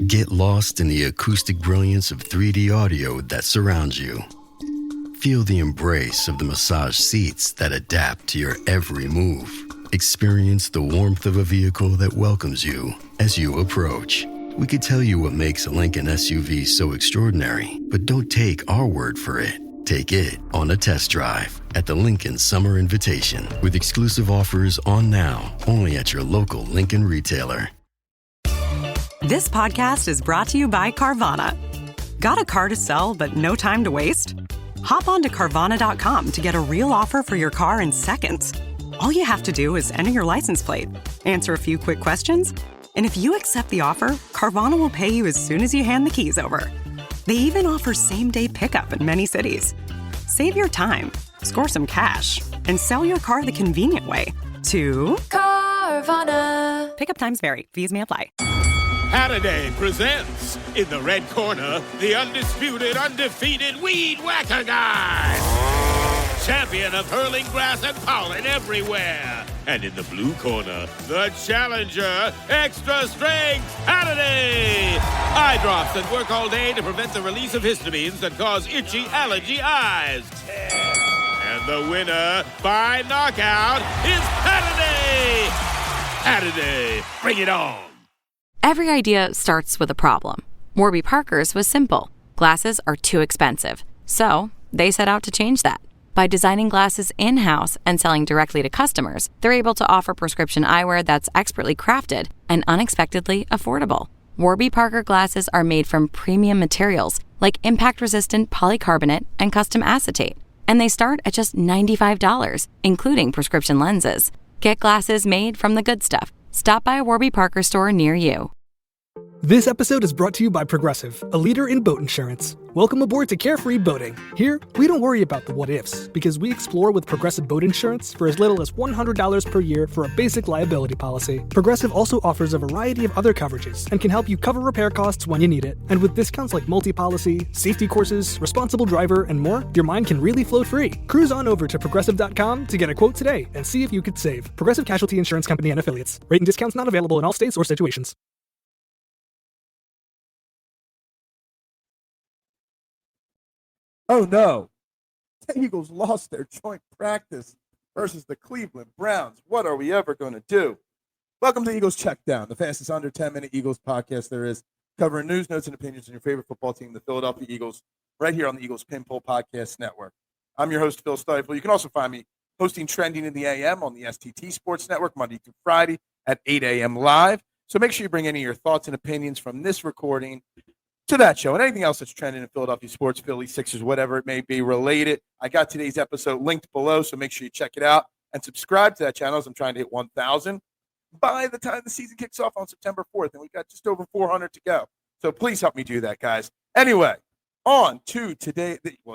Get lost in the acoustic brilliance of 3D audio that surrounds you. Feel the embrace of the massage seats that adapt to your every move. Experience the warmth of a vehicle that welcomes you as you approach. We could tell you what makes a Lincoln SUV so extraordinary, but don't take our word for it. Take it on a test drive at the Lincoln Summer Invitation, with exclusive offers on now, only at your local Lincoln retailer. This podcast is brought to you by Carvana. Got a car to sell but no time to waste? Hop on to Carvana.com to get a real offer for your car in seconds. All you have to do is enter your license plate, answer a few quick questions, and if you accept the offer, Carvana will pay you as soon as you hand the keys over. They even offer same-day pickup in many cities. Save your time, score some cash, and sell your car the convenient way to Carvana. Pickup times vary. Fees may apply. Halliday presents, in the red corner, the undisputed, undefeated Weed Whacker Guy. Champion of hurling grass and pollen everywhere. And in the blue corner, the challenger, extra strength Halliday. Eye drops that work all day to prevent the release of histamines that cause itchy allergy eyes. And the winner by knockout is Halliday. Halliday, bring it on. Every idea starts with a problem. Warby Parker's was simple. Glasses are too expensive. So they set out to change that. By designing glasses in-house and selling directly to customers, they're able to offer prescription eyewear that's expertly crafted and unexpectedly affordable. Warby Parker glasses are made from premium materials like impact-resistant polycarbonate and custom acetate. And they start at just $95, including prescription lenses. Get glasses made from the good stuff. Stop by a Warby Parker store near you. This episode is brought to you by Progressive, a leader in boat insurance. Welcome aboard to Carefree Boating. Here, we don't worry about the what-ifs, because we explore with Progressive Boat Insurance for as little as $100 per year for a basic liability policy. Progressive also offers a variety of other coverages and can help you cover repair costs when you need it. And with discounts like multi-policy, safety courses, responsible driver, and more, your mind can really float free. Cruise on over to Progressive.com to get a quote today and see if you could save. Progressive Casualty Insurance Company and Affiliates. Rate and discounts not available in all states or situations. Oh no, the Eagles lost their joint practice versus the Cleveland Browns. What are we ever going to do? Welcome to Eagles Checkdown, the fastest under 10-minute Eagles podcast there is, covering news, notes, and opinions on your favorite football team, the Philadelphia Eagles, right here on the Eagles Pinpoll Podcast Network. I'm your host, Phil Stifle. You can also find me hosting Trending in the AM on the STT Sports Network Monday through Friday at 8 a.m. live. So make sure you bring any of your thoughts and opinions from this recording to that show and anything else that's trending in Philadelphia sports, Philly, Sixers, whatever it may be related. I got today's episode linked below, so make sure you check it out and subscribe to that channel as I'm trying to hit 1,000 by the time the season kicks off on September 4th, and we've got just over 400 to go. So please help me do that, guys. Anyway, on to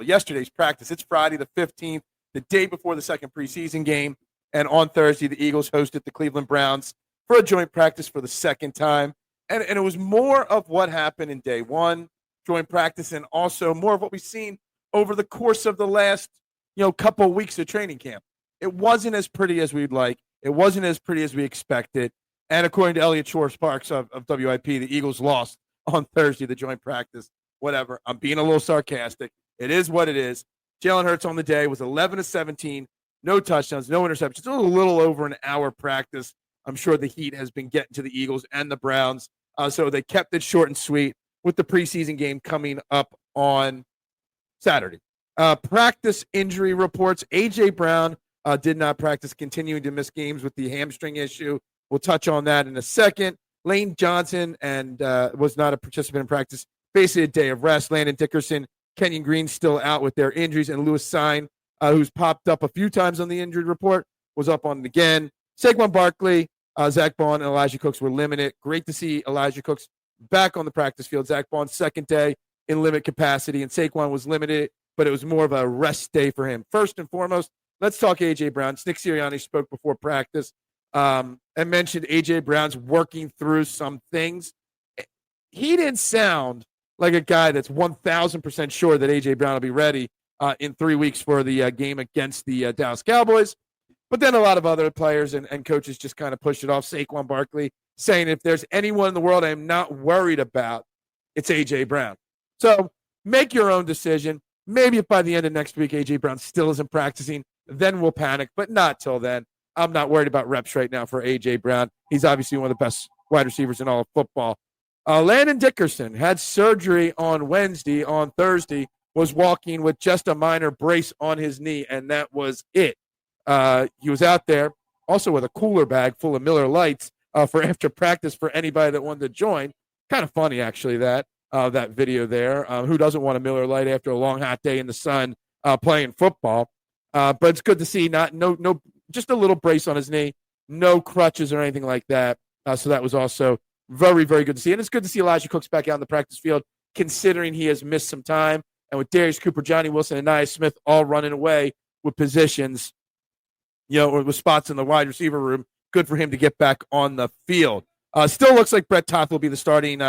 yesterday's practice. It's Friday the 15th, the day before the second preseason game, and on Thursday, the Eagles hosted the Cleveland Browns for a joint practice for the second time. And it was more of what happened in day one, joint practice, and also more of what we've seen over the course of the last, couple of weeks of training camp. It wasn't as pretty as we'd like. It wasn't as pretty as we expected. And according to Elliot Shore-Sparks of WIP, the Eagles lost on Thursday, the joint practice. Whatever. I'm being a little sarcastic. It is what it is. Jalen Hurts on the day was 11 of 17, no touchdowns, no interceptions. It was a little over an hour practice. I'm sure the heat has been getting to the Eagles and the Browns. So they kept it short and sweet with the preseason game coming up on Saturday. Practice injury reports. A.J. Brown did not practice, continuing to miss games with the hamstring issue. We'll touch on that in a second. Lane Johnson was not a participant in practice. Basically a day of rest. Landon Dickerson, Kenyon Green still out with their injuries. And Lewis Sine, who's popped up a few times on the injury report, was up on it again. Saquon Barkley, Zach Bond, and Elijah Cooks were limited. Great to see Elijah Cooks back on the practice field. Zach Bond's second day in limit capacity, and Saquon was limited, but it was more of a rest day for him. First and foremost, let's talk A.J. Brown. Nick Sirianni spoke before practice and mentioned A.J. Brown's working through some things. He didn't sound like a guy that's 1,000% sure that A.J. Brown will be ready in 3 weeks for the game against the Dallas Cowboys. But then a lot of other players and coaches just kind of pushed it off. Saquon Barkley saying if there's anyone in the world I'm not worried about, it's A.J. Brown. So make your own decision. Maybe if by the end of next week A.J. Brown still isn't practicing, then we'll panic, but not till then. I'm not worried about reps right now for A.J. Brown. He's obviously one of the best wide receivers in all of football. Landon Dickerson had surgery on Wednesday. On Thursday, was walking with just a minor brace on his knee, and that was it. He was out there also with a cooler bag full of Miller Lights for after practice for anybody that wanted to join. Kind of funny, actually, that video there. Who doesn't want a Miller Lite after a long, hot day in the sun playing football? But it's good to see no, just a little brace on his knee, no crutches or anything like that. So that was also very, very good to see. And it's good to see Elijah Cooks back out in the practice field, considering he has missed some time. And with Darius Cooper, Johnny Wilson, and Nia Smith all running away with positions, or with spots in the wide receiver room, good for him to get back on the field. Still looks like Brett Toth will be the starting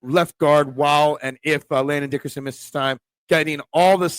left guard while and if Landon Dickerson misses time, getting all the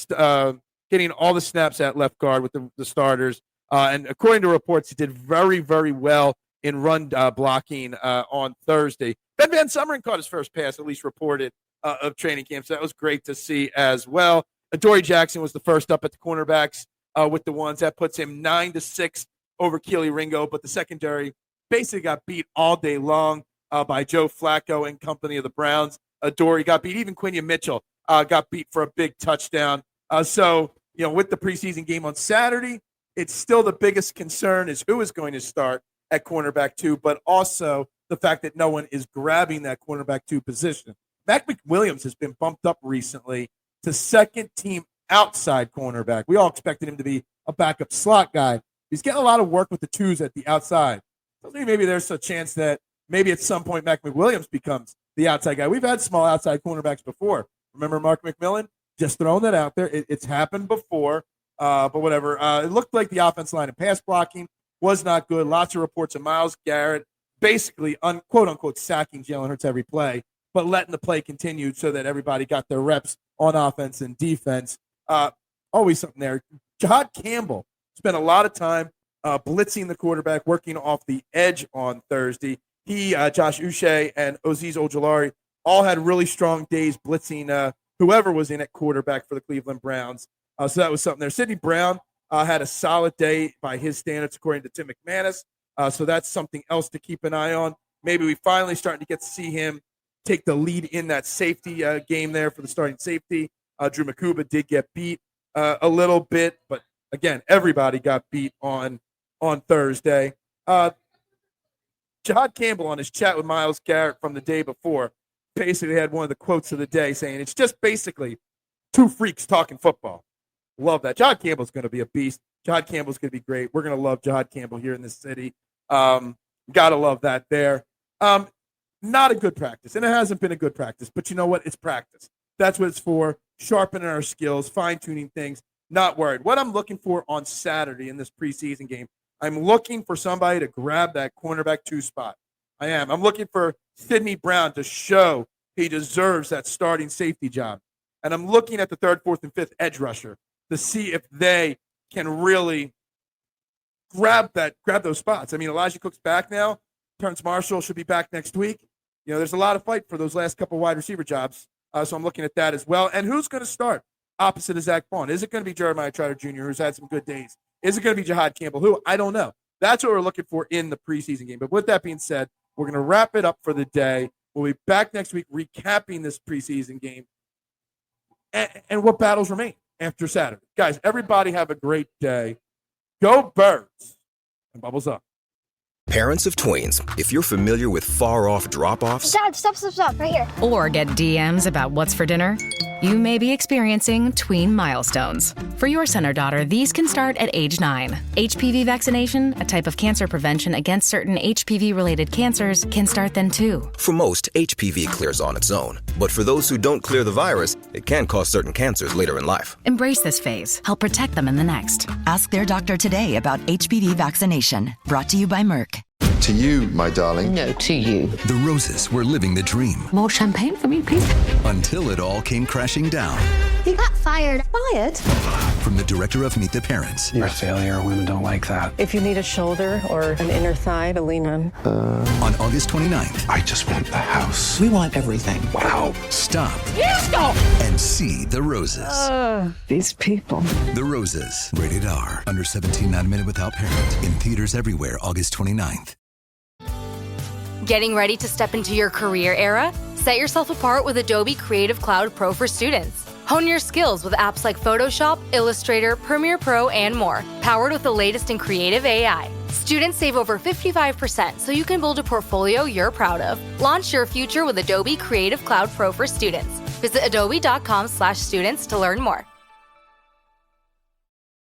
snaps at left guard with the starters. And according to reports, he did very, very well in run blocking on Thursday. Ben Van Summeren caught his first pass, at least reported, of training camp. So that was great to see as well. Adoree Jackson was the first up at the cornerbacks with the ones. That puts him 9-6 over Keely Ringo, but the secondary basically got beat all day long by Joe Flacco and company of the Browns. Adoree got beat. Even Quinion Mitchell got beat for a big touchdown. So, with the preseason game on Saturday, it's still the biggest concern is who is going to start at cornerback 2, but also the fact that no one is grabbing that cornerback 2 position. Mac McWilliams has been bumped up recently to second-team outside cornerback. We all expected him to be a backup slot guy. He's getting a lot of work with the twos at the outside. So maybe there's a chance that maybe at some point Mac McWilliams becomes the outside guy. We've had small outside cornerbacks before. Remember Mark McMillan? Just throwing that out there. It's happened before, but whatever. It looked like the offense line and pass blocking was not good. Lots of reports of Myles Garrett basically, quote-unquote, sacking Jalen Hurts every play, but letting the play continue so that everybody got their reps on offense and defense. Always something there. Jahad Campbell spent a lot of time blitzing the quarterback, working off the edge on Thursday. He, Josh Uche, and Azeez Ojulari all had really strong days blitzing whoever was in at quarterback for the Cleveland Browns. So that was something there. Sidney Brown had a solid day by his standards, according to Tim McManus. So that's something else to keep an eye on. Maybe we finally starting to get to see him take the lead in that safety game there for the starting safety. Drew Makuba did get beat a little bit, but again, everybody got beat on Thursday. Jahad Campbell on his chat with Myles Garrett from the day before basically had one of the quotes of the day saying it's just basically two freaks talking football. Love that. Jahad Campbell's going to be a beast. Jahad Campbell's going to be great. We're going to love Jahad Campbell here in this city. Got to love that there. Not a good practice, and it hasn't been a good practice, but you know what? It's practice. That's what it's for, sharpening our skills, fine-tuning things, not worried. What I'm looking for on Saturday in this preseason game, I'm looking for somebody to grab that cornerback 2 spot. I am. I'm looking for Sidney Brown to show he deserves that starting safety job. And I'm looking at the 3rd, 4th, and 5th edge rusher to see if they can really grab those spots. I mean, Elijah Cook's back now. Terrence Marshall should be back next week. There's a lot of fight for those last couple wide receiver jobs. So I'm looking at that as well. And who's going to start opposite of Zach Bond? Is it going to be Jeremiah Trotter Jr., who's had some good days? Is it going to be Jahad Campbell? Who? I don't know. That's what we're looking for in the preseason game. But with that being said, we're going to wrap it up for the day. We'll be back next week recapping this preseason game and what battles remain after Saturday. Guys, everybody have a great day. Go Birds. And bubbles up. Parents of tweens, if you're familiar with far-off drop-offs... Dad, stop, right here. Or get DMs about what's for dinner, you may be experiencing tween milestones. For your son or daughter, these can start at age 9. HPV vaccination, a type of cancer prevention against certain HPV-related cancers, can start then too. For most, HPV clears on its own. But for those who don't clear the virus, it can cause certain cancers later in life. Embrace this phase. Help protect them in the next. Ask their doctor today about HPV vaccination. Brought to you by Merck. To you, my darling. No, to you. The Roses were living the dream. More champagne for me, please. Until it all came crashing down. He got fired. Fired? from the director of Meet the Parents. You're a failure. Women don't like that. If you need a shoulder or an inner thigh to lean on. On August 29th. I just want the house. We want everything. Wow. Stop. And see the roses. These people. The Roses. Rated R. Under 17, not admitted without parent. In theaters everywhere, August 29th. Getting ready to step into your career era? Set yourself apart with Adobe Creative Cloud Pro for students. Hone your skills with apps like Photoshop, Illustrator, Premiere Pro, and more, powered with the latest in creative AI. Students save over 55% so you can build a portfolio you're proud of. Launch your future with Adobe Creative Cloud Pro for students. Visit adobe.com/students to learn more.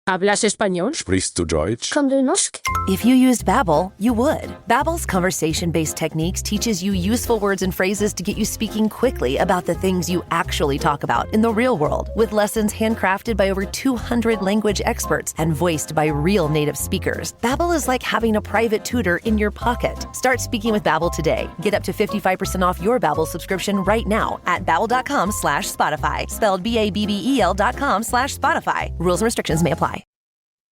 ¿Hablas español? Sprichst du Deutsch? Kann du Norsk? If you used Babbel, you would. Babbel's conversation-based techniques teaches you useful words and phrases to get you speaking quickly about the things you actually talk about in the real world, with lessons handcrafted by over 200 language experts and voiced by real native speakers. Babbel is like having a private tutor in your pocket. Start speaking with Babbel today. Get up to 55% off your Babbel subscription right now at babbel.com/Spotify. Spelled BABBEL.com/Spotify. Rules and restrictions may apply.